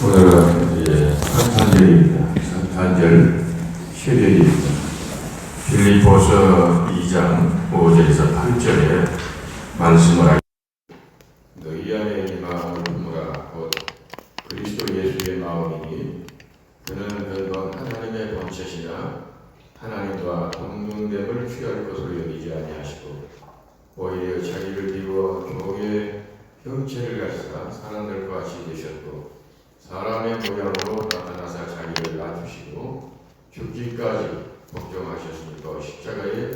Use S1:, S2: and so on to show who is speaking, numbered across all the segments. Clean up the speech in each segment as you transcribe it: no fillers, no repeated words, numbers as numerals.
S1: 오늘은 이제 성탄절입니다. 성탄절 휴일입니다. 빌립보서 2장 5절에서 8절에 말씀을 하겠습니다. 너희 안에 이 마음을 품으라. 곧 그리스도 예수의 마음이니 그는 근본 하나님의 본체시나 하나님과 동등됨을 취할 것으로 여기지 아니하시고 오히려 자기를 비워 종의 형체를 가지사 사람들과 같이 되셨고 사람의 모양으로 나타나사 자기를 낮추시고 죽기까지 복종하셨으니까 십자가에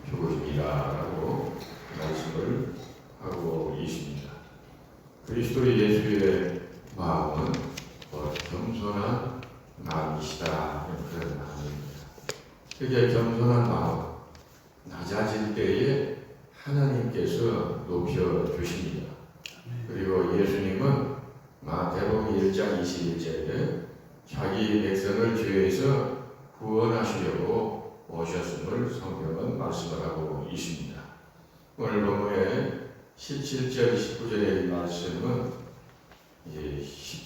S1: 죽으시니라 라고 말씀을 하고 있습니다. 그리스도 예수의 마음은 겸손한 마음이시다. 그런 마음입니다. 그게 겸손한 마음, 낮아질 때에 하나님께서 높여주십니다. 그리고 예수님은 마태복음 1장 21절에 자기 백성을 죄에서 구원하시려고 오셨음을 성경은 말씀을 하고 있습니다. 오늘 본문의 17절 19절의 말씀은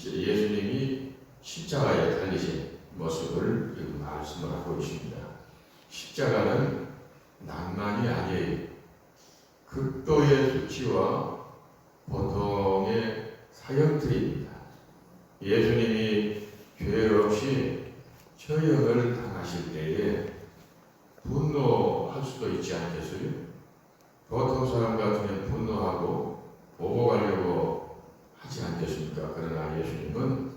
S1: 예수님이 십자가에 달리신 모습을 말씀을 하고 있습니다. 십자가는 낭만이 아니에요. 극도의 수치와 보통의 사형틀입니다. 예수님이 죄 없이 처형을 당하실 때에 분노할 수도 있지 않겠어요? 보통 사람 같으면 분노하고 보복하려고 하지 않겠습니까? 그러나 예수님은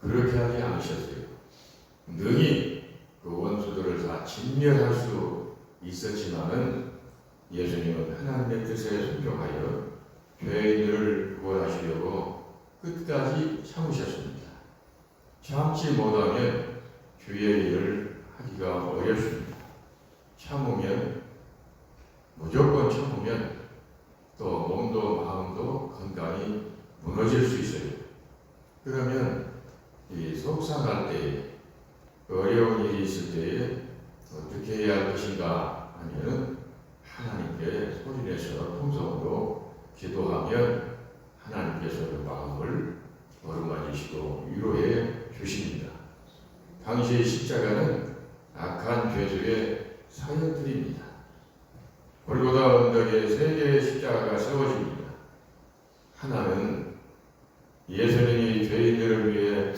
S1: 그렇게 하지 않으셨어요. 능히 그 원수들을 다 진멸할 수 있었지만은 예수님은 하나님의 뜻에 순종하여 죄인들을 구원하시려고 끝까지 참으셨습니다. 참지 못하면 주의 일을 하기가 어렵습니다. 참으면, 무조건 참으면 또 몸도 마음도 건강히 무너질 수 있어요. 그러면 이 속상할 때에, 어려운 일이 있을 때에 어떻게 해야 할 것인가 하면 하나님께 소리내서 통성으로 기도하면 하나님께서 그 마음을 어루만지시고 위로해 주십니다. 당시의 십자가는 악한 죄수의 사형틀입니다. 골고다 언덕에 세 개의 십자가가 세워집니다. 하나는 예수님이 죄인들을 위해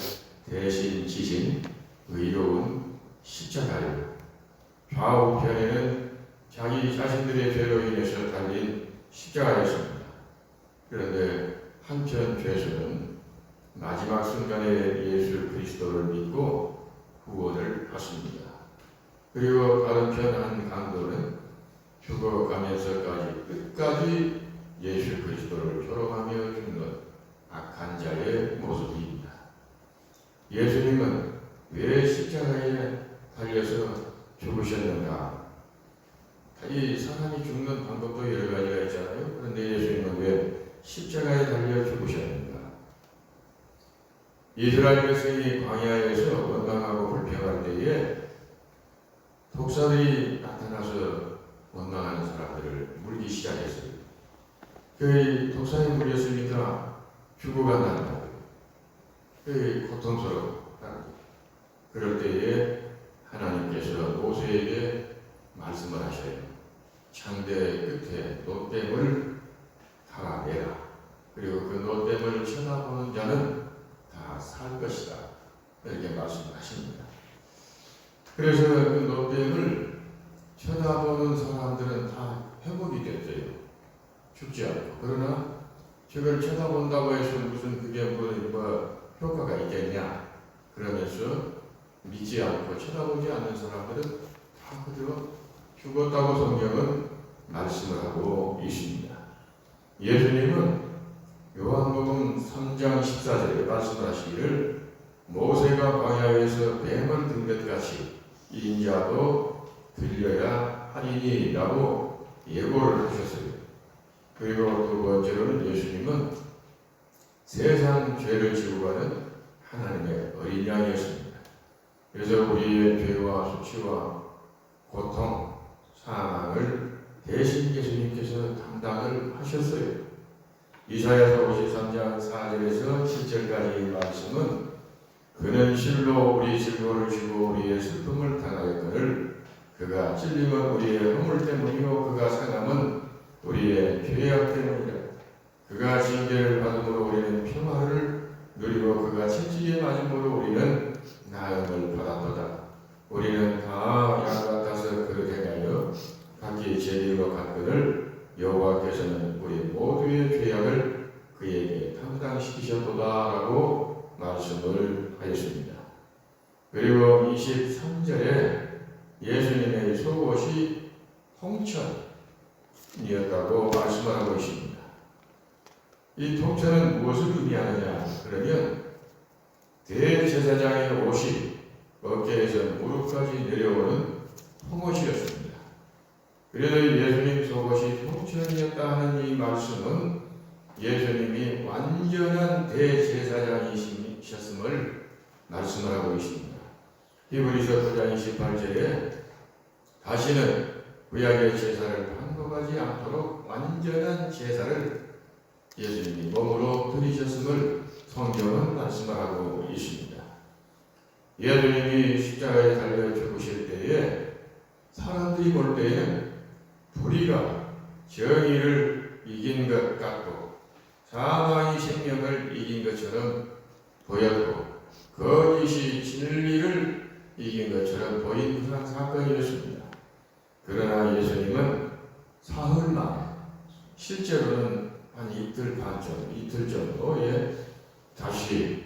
S1: 대신 지신 의로운 십자가예요. 좌우편에는 자기 자신들의 죄로 인해서 달린 십자가였습니다. 그런데 한편 죄수는 마지막 순간에 예수 그리스도를 믿고 구원을 받습니다. 그리고 다른 편 한 강도는 죽어가면서까지 끝까지 예수 그리스도를 조롱하며 죽는 악한 자의 모습입니다. 예수님은 왜 십자가에 달려서 죽으셨는가? 이 사람이 죽는 방법도 여러 가지가 있잖아요. 그런데 예수님은 왜 십자가에 달려 죽으셨는가? 이스라엘 백성이 광야에서 원망하고 불평할 때에 독사들이 나타나서 원망하는 사람들을 물기 시작했어요. 그 독사에 물렸으니까 죽어간다는 그 고통스럽고 그럴 때에 하나님께서 모세에게 말씀을 하셔요. 창대 끝에 노댐을 갈아내라. 그리고 그 노댐을 쳐다보는 자는 다 살 것이다. 이렇게 말씀하십니다. 그래서 그 노댐을 쳐다보는 사람들은 다 회복이 됐어요. 죽지 않고. 그러나 저걸 쳐다본다고 해서 무슨 그게 뭐 효과가 있겠냐. 그러면서 믿지 않고 쳐다보지 않는 사람들은 다 그대로 죽었다고 성경은 말씀을 하고 있습니다. 예수님은 요한복음 3장 14절에 말씀하시기를 모세가 광야에서 뱀을 든 것 같이 인자도 들려야 하리니 라고 예고를 하셨어요. 그리고 두 번째로는 예수님은 세상 죄를 지고 가는 하나님의 어린 양이었습니다. 그래서 우리의 죄와 수치와 고통, 상황을 대신 예수님께서 담당을 하셨어요. 이사야서 53장 4절에서 7절까지 말씀은 그는 실로 우리 질고를 지고 우리의 슬픔을 당하였거늘 그가 찔림은 우리의 허물 때문이요 그가 상함은 우리의 죄악 때문이라. 그가 징계를 받음으로 우리는 평화를 누리고 그가 채찍에 맞음으로 우리는 나음을 받았도다. 우리는 다 양 같아서 그릇 행하여 각기 제 길로 갔거늘 여호와께서는 우리 모두의 죄악을 그에게 담당시키셨도다라고 말씀을 하였습니다. 그리고 23절에 예수님의 속옷이 홍천이었다고 말씀을 하고 있습니다. 이 통천은 무엇을 의미하느냐? 그러면 대제사장의 옷이 어깨에서 무릎까지 내려오는 홍옷이었습니다. 그래서 예수님 속옷이 통천이었다 하는 이 말씀은 예수님이 완전한 대제사장이셨음을 말씀을 하고 있습니다. 히브리서 9장 28절에 다시는 구약의 제사를 반복하지 않도록 완전한 제사를 예수님이 몸으로 드리셨음을 성경은 말씀을 하고 있습니다. 예수님이 십자가에 달려 죽으실 때에 사람들이 볼 때에는 불의가 정의를 이긴 것 같고 사망이 생명을 이긴 것처럼 보였고 거짓이 진리를 이긴 것처럼 보인 그런 사건이었습니다. 그러나 예수님은 사흘 만에 실제로는 한 이틀 정도에 다시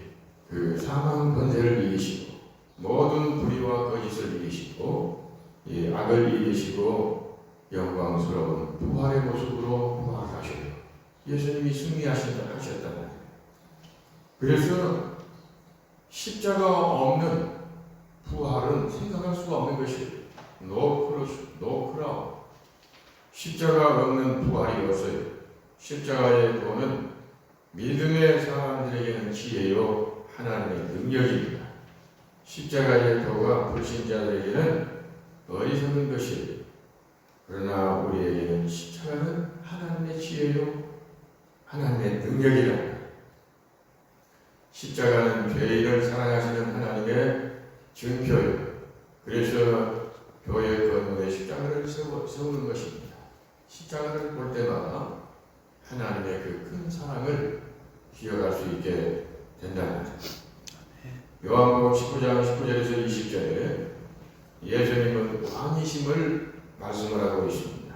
S1: 그 사망 권세를 이기시고 모든 불의와 거짓을 이기시고 악을 이기시고 영광스러운 부활의 모습으로 부활하셔요. 예수님이 승리하셨단 말이에요. 그래서 십자가 없는 부활은 생각할 수가 없는 것이에요. 노크라우. 십자가 없는 부활이 없어요. 십자가의 도는 믿음의 사람들에게는 지혜요 하나님의 능력입니다. 십자가의 도가 불신자들에게는 어리석은 것이에요. 그러나 우리에게는 십자가는 하나님의 지혜요 하나님의 능력이다. 십자가는 죄인을 사랑하시는 하나님의 증표요. 그래서 교회 건물에 십자가를 세우는 것입니다. 십자가를 볼 때마다 하나님의 그 큰 사랑을 기억할 수 있게 된다는 거죠. 요한복음 19장 19절에서 20절에 예수님은 왕이심을 말씀을 하고 있습니다.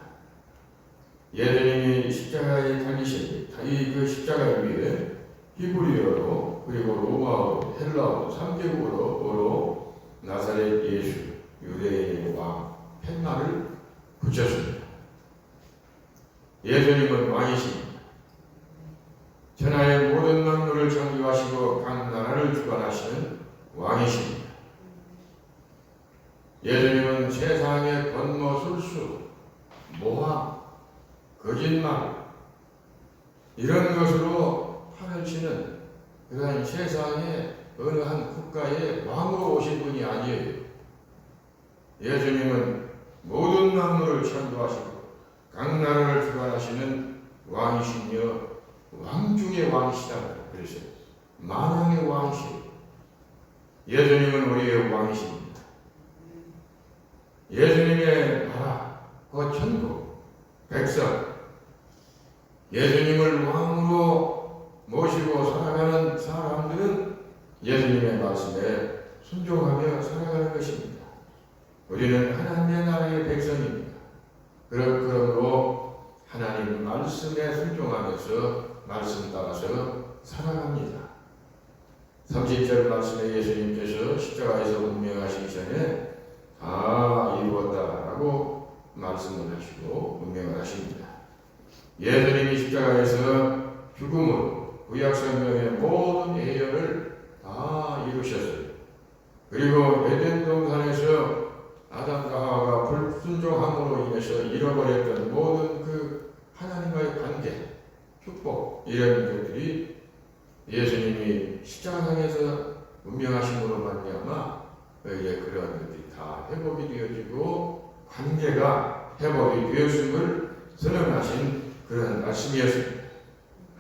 S1: 예수님이 십자가에 달리신 그 십자가 위에 히브리어로 그리고 로마어로 헬라어로 3개국어로 나사렛 예수 유대인의 왕 펜마를 붙였습니다. 예수님은 왕이십니다. 천하의 모든 만물을 창조하시고 각 나라를 주관하시는 왕이십니다. 예수님은 세상의 권모술수, 모함, 거짓말 이런 것으로 판을 치는 그러한 세상의 어느 한 국가의 왕으로 오신 분이 아니에요. 예수님은 모든 만물을 창조하시고 각 나라를 주관하시는 왕이시며 왕 중의 왕이시다. 그래서 만왕의 왕이시오. 예수님은 우리의 왕이십니다. 예수님의 나라, 그 천국, 백성, 예수님을 왕으로 모시고 살아가는 사람들은 예수님의 말씀에 순종하며 살아가는 것입니다. 우리는 하나님의 나라의 백성입니다. 그러므로 하나님 말씀에 순종하면서 말씀 따라서 살아갑니다. 30절 말씀에 예수님께서 십자가에서 운명하시기 전에 다 이루었다라고 말씀을 하시고 운명을 하십니다. 예수님이 십자가에서 죽음으로 구약성경의 모든 예언을 다 이루셨어요. 그리고 에덴 동산에서 아담과 하와가 불순종함으로 인해서 잃어버렸던 모든 그 하나님과의 관계, 축복 이런 것들이 예수님이 십자가상에서 운명하심으로 말미암아 이제 그런 것들이 다 회복이 되어지고 관계가 회복이 되었음을 선언하신 그런 말씀이었습니다.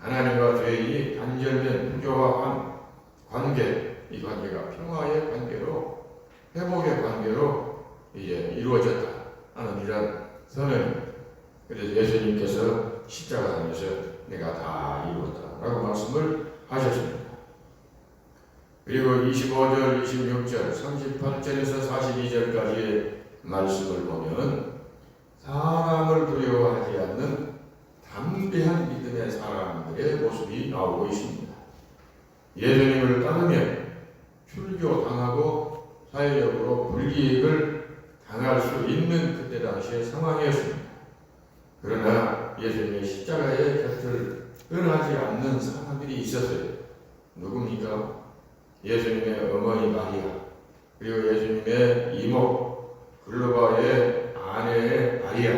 S1: 하나님과 죄인이 단절된 부조화한 관계, 이 관계가 평화의 관계로, 회복의 관계로 이제 이루어졌다 하는 이런 선언. 그래서 예수님께서 십자가상에서 내가 다 이루었다라고 말씀을 하셨습니다. 그리고 25절, 26절, 38절에서 42절까지의 말씀을 보면 사람을 두려워하지 않는 담대한 믿음의 사람들의 모습이 나오고 있습니다. 예수님을 따르면 출교당하고 사회적으로 불이익을 당할 수 있는 그때 당시의 상황이었습니다. 그러나 예수님의 십자가의 곁을 떠나지 않는 사람들이 있었어요. 누굽니까? 예수님의 어머니 마리아, 그리고 예수님의 이모 글로바의 아내의 마리아,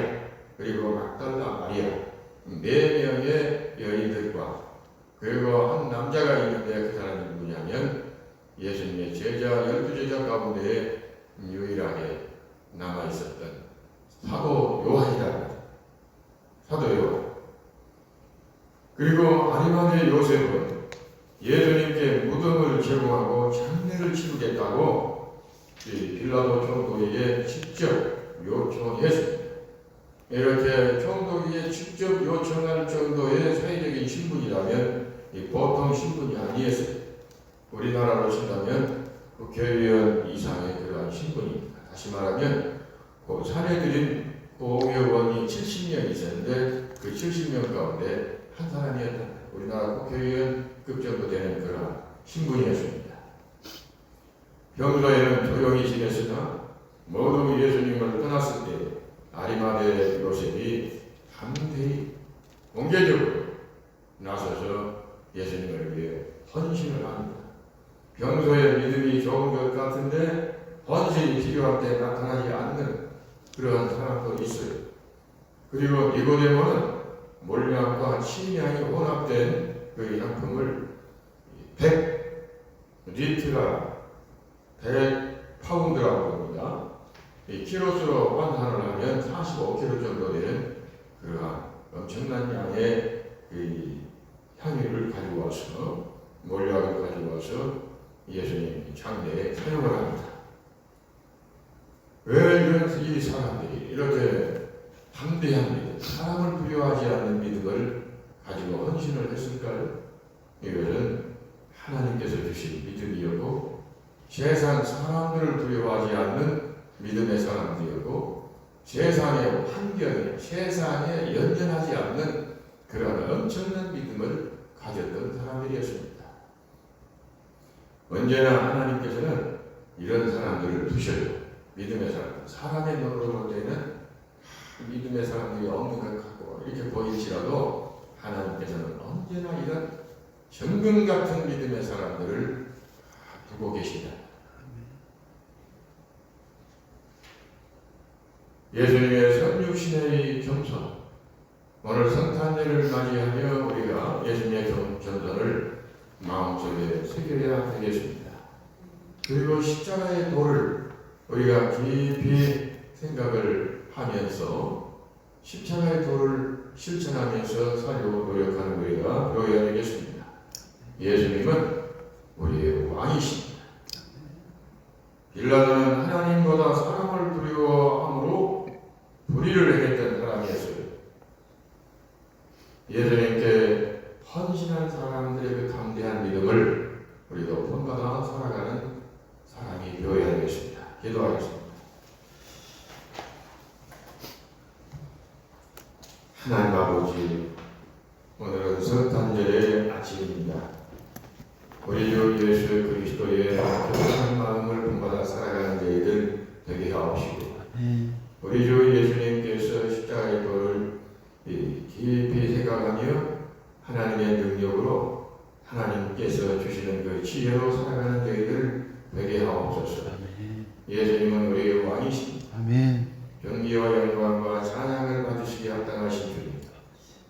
S1: 그리고 막달라 마리아, 4명의 여인들과 그리고 한 남자가 있는데 그 사람이 누구냐면 예수님의 제자 12제자 가운데 유일하게 남아있었던 사도 요한이다. 사도 요한. 그리고 아리마대 요셉은 예수님께 무덤을 제공하고 장례를 치르겠다고 빌라도 총독에게 직접 요청했습니다. 이렇게 총독에게 직접 요청할 정도의 사회적인 신분이라면 보통 신분이 아니었어요. 우리나라로 친다면 국회의원 이상의 그러한 신분입니다. 다시 말하면 사례들인 공의원이 70명 있었는데 그 70명 가운데 한 사람이었다. 우리나라 국회의원급 정도 되는 그런 신분이었습니다. 평소에는 조용히 지냈으나 모두 예수님을 떠났을 때 아리마대 요셉이 담대히 공개적으로 나서서 예수님을 위해 헌신을 합니다. 평소에 믿음이 좋은 것 같은데 헌신이 필요할 때 나타나지 않는 그러한 사람도 있어요. 그리고 니고데모는 몰약과 침향이 혼합된 그 약품을 100리트라 100파운드라고 합니다. 이 키로수로 환산을 하면 45kg 정도 되는 그러한 엄청난 양의 그 향유를 가지고 와서 몰약을 가지고 와서 예수님 장례에 사용을 합니다. 왜 이런 이 사람들이 이렇게 담대한 믿음, 사람을 두려워하지 않는 믿음을 가지고 헌신을 했을까요? 이것은 하나님께서 주신 믿음이었고 세상 사람들을 두려워하지 않는 믿음의 사람들이었고 세상의 환경에, 세상에 연연하지 않는 그런 엄청난 믿음을 가졌던 사람들이었습니다. 언제나 하나님께서는 이런 사람들을 두셔요. 믿음의 사람들. 사람의 눈으로 볼 때는 믿음의 사람들이 없는 것 같고 이렇게 보일지라도 하나님께서는 언제나 이런 정금 같은 믿음의 사람들을 두고 계시다. 예수님의 선육신의 겸손. 오늘 성탄절을 맞이하며 우리가 예수님의 겸손을 마음속에 새겨야 되겠습니다. 그리고 십자가의 도를 우리가 깊이 생각을 하면서 십자가의 도를 실천하면서 살려고 노력하는 우리가 되어야 되겠습니다. 예수님은 우리의 왕이십니다. 빌라도는 하나님보다 사람을 두려워함으로 불의를 행했던 사람이었어요. 예수님께 헌신한 사람들의 그 담대한 믿음을 우리도 본받아 살아가는 사람이 되어야 되겠습니다. 기도하겠습니다. 하나님 아버지, 오늘은 성탄절의 아침입니다. 우리 주 예수 그리스도의 겸손한 마음을 본받아 살아가는 저희들 되게 하옵시고 우리 주 예수님께서 십자가의 도를 깊이 생각하며 하나님의 능력으로 하나님께서 주시는 그 지혜로 살아가는 저희들 되게 하옵소서. 예수님은 우리의 왕이십니다. 경기와 영광과 찬양을 받으시기 합당하신 주님,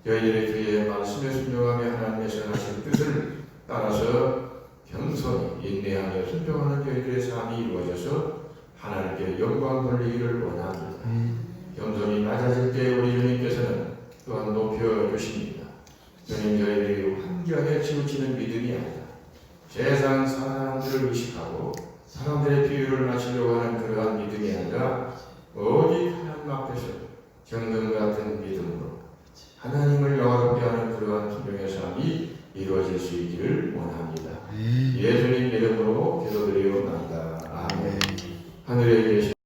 S1: 저희들의 주의 말씀에 순종하며 하나님의 선하신 뜻을 따라서 겸손히 인내하며 순종하는 저희들의 삶이 이루어져서 하나님께 영광 돌리기를 원합니다. 겸손히 낮아질 때 우리 주님께서는 또한 높여 주십니다. 주님, 저희들이 환경에 치우치는 믿음이 아니라 세상 사람들을 의식하고 사람들의 비유를 맞추려고 하는 그러한 믿음이 아니라 오직 하나님 앞에서 정금 같은 믿음으로 하나님을 영화롭게 하는 그러한 기명의 삶이 이루어질 수 있기를 원합니다. 예수님 이름으로 기도드리옵나이다. 아멘. 하늘에 계신